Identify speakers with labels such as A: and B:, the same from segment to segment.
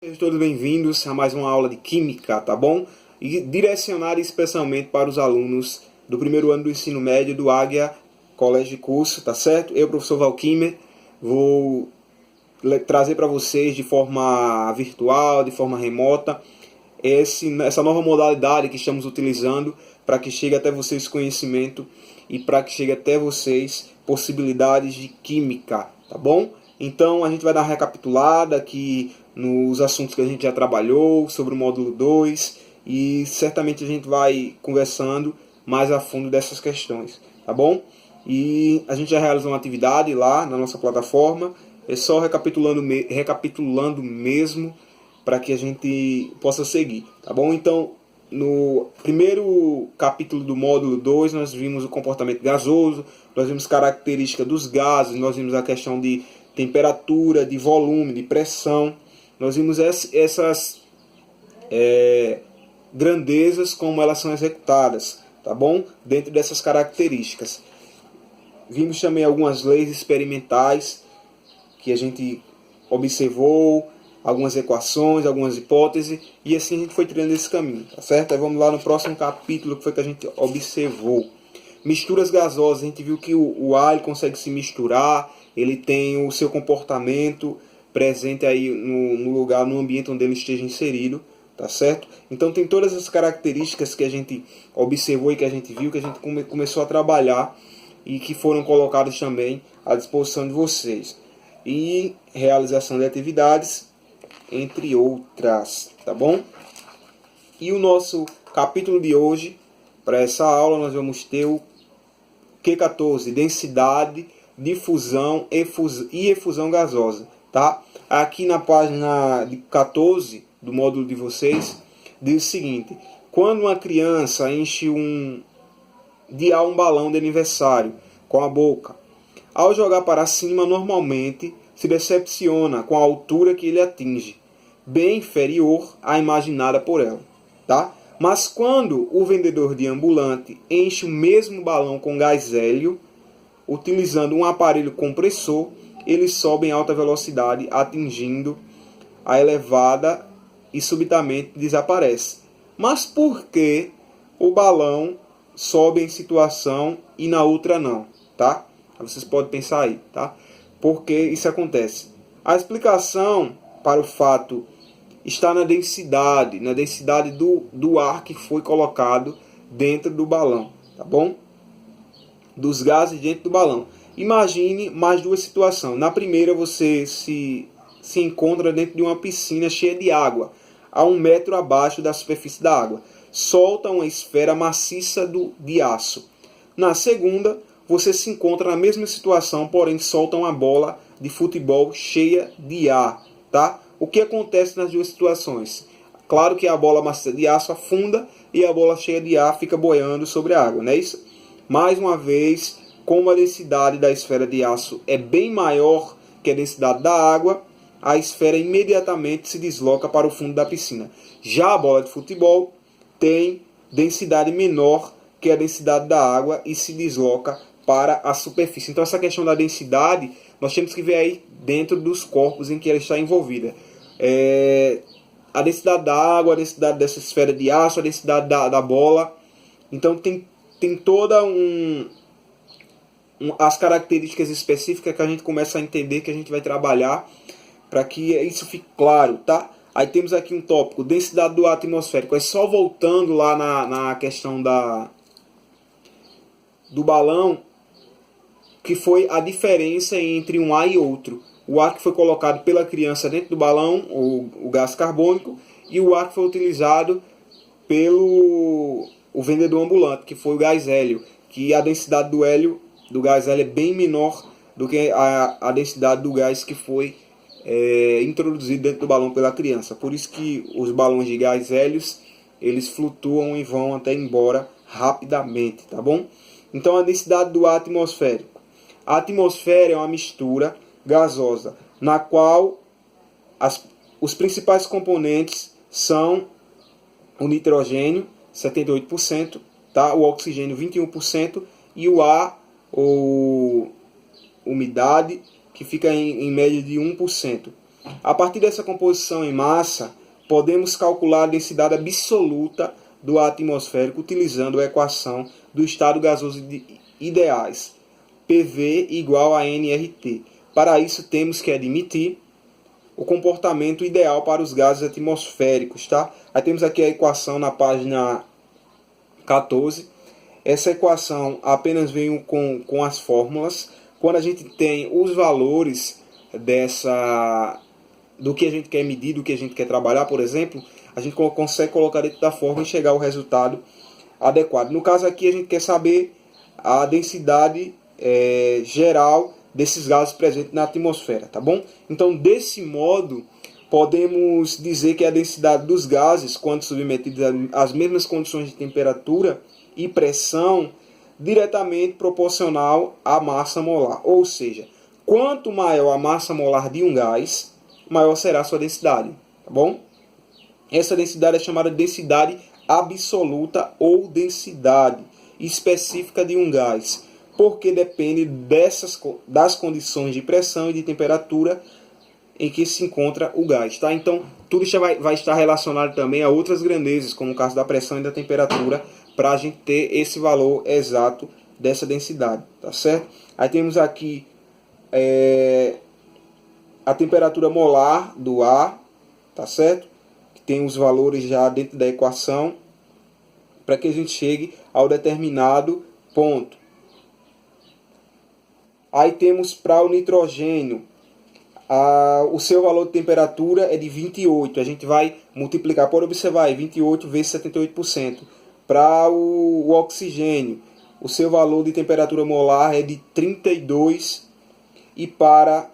A: Sejam todos bem-vindos a mais uma aula de Química, tá bom? E direcionada especialmente para os alunos do primeiro ano do ensino médio do Águia Colégio de Curso, tá certo? Eu, professor Valkymer, vou trazer para vocês de forma virtual, de forma remota, essa nova modalidade que estamos utilizando para que chegue até vocês conhecimento e para que chegue até vocês possibilidades de química, tá bom? Então a gente vai dar uma recapitulada aqui nos assuntos que a gente já trabalhou sobre o módulo 2 e certamente a gente vai conversando mais a fundo dessas questões, tá bom? E a gente já realizou uma atividade lá na nossa plataforma, é só recapitulando mesmo para que a gente possa seguir, tá bom? Então, no primeiro capítulo do módulo 2, nós vimos o comportamento gasoso, nós vimos características dos gases, nós vimos a questão de temperatura, de volume, de pressão. Nós vimos essas grandezas, como elas são executadas, tá bom? Dentro dessas características. Vimos também algumas leis experimentais que a gente observou, algumas equações, algumas hipóteses, e assim a gente foi trilhando esse caminho, tá certo? Aí vamos lá no próximo capítulo, que foi que a gente observou. Misturas gasosas, a gente viu que o ar ele consegue se misturar, ele tem o seu comportamento presente aí no lugar, no ambiente onde ele esteja inserido, tá certo? Então tem todas as características que a gente observou e que a gente viu, que a gente começou a trabalhar e que foram colocadas também à disposição de vocês. E realização de atividades, entre outras, tá bom? E o nosso capítulo de hoje, para essa aula, nós vamos ter o Q14, densidade, difusão e efusão gasosa, tá? Aqui na página 14 do módulo de vocês, diz o seguinte: quando uma criança enche um balão de aniversário com a boca, ao jogar para cima, normalmente se decepciona com a altura que ele atinge, bem inferior à imaginada por ela, tá? Mas quando o vendedor de ambulante enche o mesmo balão com gás hélio, utilizando um aparelho compressor, ele sobe em alta velocidade, atingindo a elevada e subitamente desaparece. Mas por que o balão sobe em situação e na outra não, tá? Vocês podem pensar aí, tá? Por que isso acontece? A explicação para o fato está na densidade do ar que foi colocado dentro do balão, tá bom? Dos gases dentro do balão. Imagine mais duas situações. Na primeira, você se encontra dentro de uma piscina cheia de água, a 1 metro abaixo da superfície da água. Solta uma esfera maciça de aço. Na segunda, você se encontra na mesma situação, porém solta uma bola de futebol cheia de ar, tá? O que acontece nas duas situações? Claro que a bola maciça de aço afunda e a bola cheia de ar fica boiando sobre a água, não é isso? Mais uma vez, como a densidade da esfera de aço é bem maior que a densidade da água, a esfera imediatamente se desloca para o fundo da piscina. Já a bola de futebol tem densidade menor que a densidade da água e se desloca para a superfície. Então essa questão da densidade, nós temos que ver aí dentro dos corpos em que ela está envolvida. A densidade da água, a densidade dessa esfera de aço, a densidade da bola. Então tem toda as características específicas que a gente começa a entender, que a gente vai trabalhar para que isso fique claro, tá? Aí temos aqui um tópico, densidade do ar atmosférico. É só voltando lá na questão do balão, que foi a diferença entre um ar e outro. O ar que foi colocado pela criança dentro do balão, o gás carbônico, e o ar que foi utilizado pelo vendedor ambulante, que foi o gás hélio, que a densidade do gás hélio é bem menor do que a densidade do gás que foi introduzido dentro do balão pela criança. Por isso que os balões de gás hélios, eles flutuam e vão até embora rapidamente, tá bom? Então a densidade do ar atmosférico. A atmosfera é uma mistura gasosa, na qual os principais componentes são o nitrogênio, 78%, tá? O oxigênio, 21%, e o ar, ou umidade, que fica em média de 1%. A partir dessa composição em massa, podemos calcular a densidade absoluta do ar atmosférico utilizando a equação do estado gasoso ideais, PV igual a nRT. Para isso, temos que admitir o comportamento ideal para os gases atmosféricos. Tá? Aí temos aqui a equação na página 14. Essa equação apenas vem com as fórmulas. Quando a gente tem os valores do que a gente quer medir, do que a gente quer trabalhar, por exemplo, a gente consegue colocar dentro da fórmula e chegar ao resultado adequado. No caso aqui, a gente quer saber a densidade geral desses gases presentes na atmosfera, tá bom? Então, desse modo, podemos dizer que a densidade dos gases, quando submetidos às mesmas condições de temperatura e pressão, diretamente proporcional à massa molar. Ou seja, quanto maior a massa molar de um gás, maior será a sua densidade, tá bom? Essa densidade é chamada de densidade absoluta ou densidade específica de um gás, porque depende das condições de pressão e de temperatura em que se encontra o gás. Tá? Então, tudo isso vai estar relacionado também a outras grandezas, como o caso da pressão e da temperatura, para a gente ter esse valor exato dessa densidade. Tá certo? Aí temos aqui a temperatura molar do ar, tá certo? Que tem os valores já dentro da equação, para que a gente chegue ao determinado ponto. Aí temos para o nitrogênio, o seu valor de temperatura é de 28. A gente vai multiplicar, pode observar aí, 28 vezes 78%. Para o oxigênio, o seu valor de temperatura molar é de 32. E para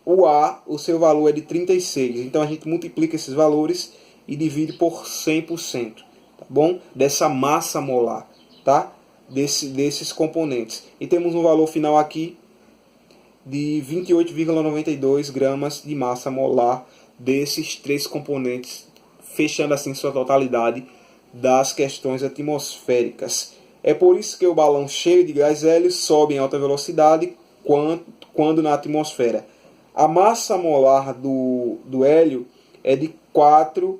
A: o ar, o seu valor é de 36. Então a gente multiplica esses valores e divide por 100%. Tá bom? Dessa massa molar, tá? Desses componentes. E temos um valor final aqui de 28,92 gramas de massa molar desses três componentes, fechando assim sua totalidade das questões atmosféricas. É por isso que o balão cheio de gás hélio sobe em alta velocidade quando na atmosfera. A massa molar do hélio é de 4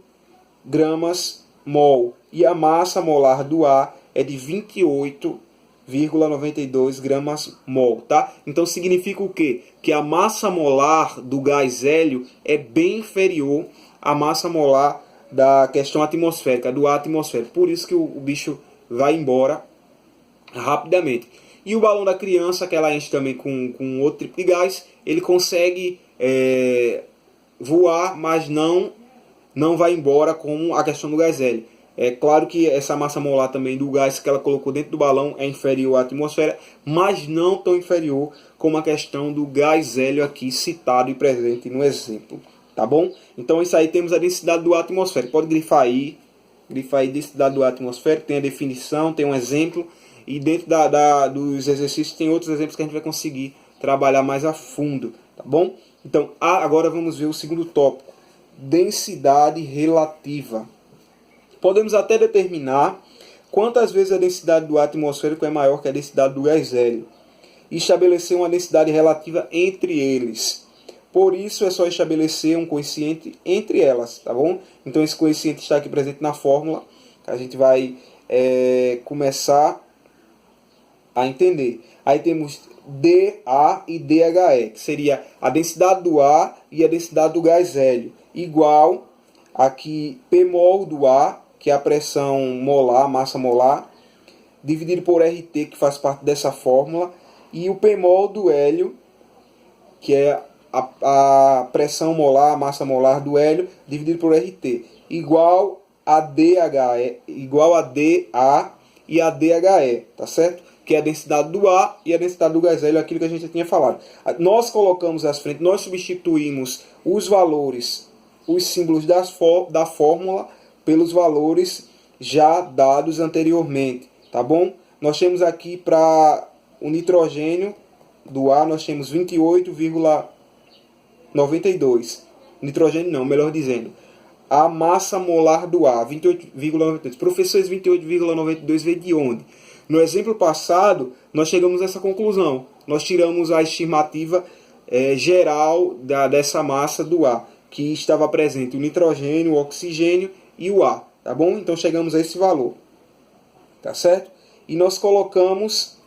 A: gramas mol e a massa molar do ar é de 28,92 gramas mol, tá? Então significa o quê? Que a massa molar do gás hélio é bem inferior à massa molar da questão atmosférica, do ar atmosférico. Por isso que o bicho vai embora rapidamente. E o balão da criança, que ela enche também com outro tipo de gás, ele consegue voar, mas não vai embora com a questão do gás hélio. É claro que essa massa molar também do gás que ela colocou dentro do balão é inferior à atmosfera, mas não tão inferior como a questão do gás hélio aqui citado e presente no exemplo. Tá bom? Então isso aí temos a densidade do ar atmosférico. Pode grifar aí densidade do ar atmosférico, tem a definição, tem um exemplo. E dentro dos exercícios tem outros exemplos que a gente vai conseguir trabalhar mais a fundo. Tá bom? Então agora vamos ver o segundo tópico. Densidade relativa. Podemos até determinar quantas vezes a densidade do ar atmosférico é maior que a densidade do gás hélio e estabelecer uma densidade relativa entre eles. Por isso é só estabelecer um coeficiente entre elas, tá bom? Então esse coeficiente está aqui presente na fórmula, que a gente vai começar a entender. Aí temos dA e dHe, que seria a densidade do ar e a densidade do gás hélio, igual aqui Pmol do ar, que é a pressão molar, massa molar, dividido por RT, que faz parte dessa fórmula, e o Pmol do hélio, que é a pressão molar, a massa molar do hélio, dividido por RT, igual a dHe, igual a dA e a dHe, tá certo? Que é a densidade do ar e a densidade do gás hélio, aquilo que a gente já tinha falado. Nós colocamos às frente, nós substituímos os valores, os símbolos da fórmula pelos valores já dados anteriormente, tá bom? Nós temos aqui para o nitrogênio do ar, nós temos 28,92. Nitrogênio não, melhor dizendo. A massa molar do ar, 28,92. Professores, 28,92 veio de onde? No exemplo passado, nós chegamos a essa conclusão. Nós tiramos a estimativa geral dessa massa do ar, que estava presente o nitrogênio, o oxigênio e o ar, tá bom? Então chegamos a esse valor, tá certo? E nós colocamos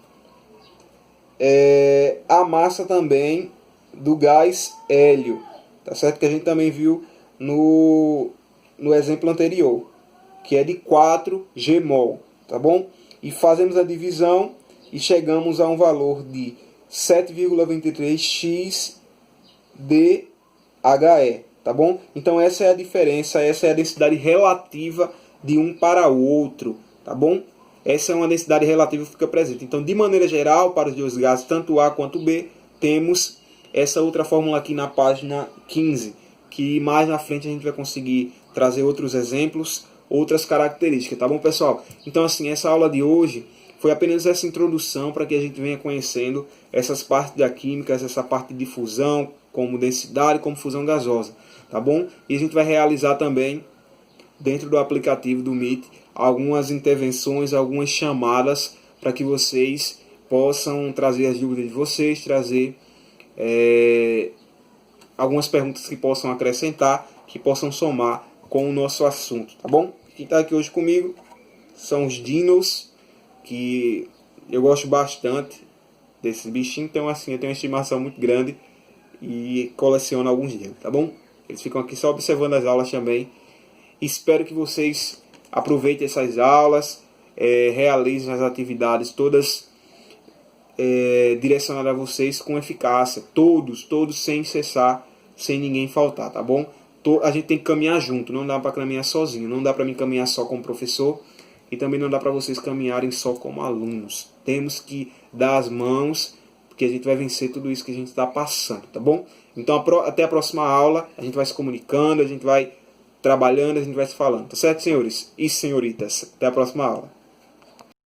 A: a massa também do gás hélio, tá certo? Que a gente também viu no exemplo anterior, que é de 4 Gmol, tá bom? E fazemos a divisão e chegamos a um valor de 7,23 x DHE, tá bom? Então essa é a diferença, essa é a densidade relativa de um para o outro, tá bom? Essa é uma densidade relativa que fica presente. Então, de maneira geral, para os dois gases, tanto A quanto B, temos essa outra fórmula aqui na página 15, que mais na frente a gente vai conseguir trazer outros exemplos, outras características, tá bom, pessoal? Então, assim, essa aula de hoje foi apenas essa introdução para que a gente venha conhecendo essas partes da química, essa parte de fusão, como densidade, como fusão gasosa, tá bom? E a gente vai realizar também, dentro do aplicativo do Meet, algumas intervenções, algumas chamadas para que vocês possam trazer as dúvidas de vocês, trazer algumas perguntas que possam acrescentar, que possam somar com o nosso assunto, tá bom? Quem está aqui hoje comigo são os dinos, que eu gosto bastante desses bichinhos, então assim, eu tenho uma estimação muito grande e coleciono alguns deles, tá bom? Eles ficam aqui só observando as aulas também. Espero que vocês aproveitem essas aulas, realizem as atividades todas direcionadas a vocês com eficácia, todos sem cessar, sem ninguém faltar, tá bom? A gente tem que caminhar junto, não dá para caminhar sozinho, não dá para mim caminhar só como professor e também não dá para vocês caminharem só como alunos. Temos que dar as mãos, porque a gente vai vencer tudo isso que a gente está passando, tá bom? Então até a próxima aula, a gente vai se comunicando, a gente vai trabalhando, a gente vai se falando, tá certo, senhores e senhoritas? Até a próxima aula.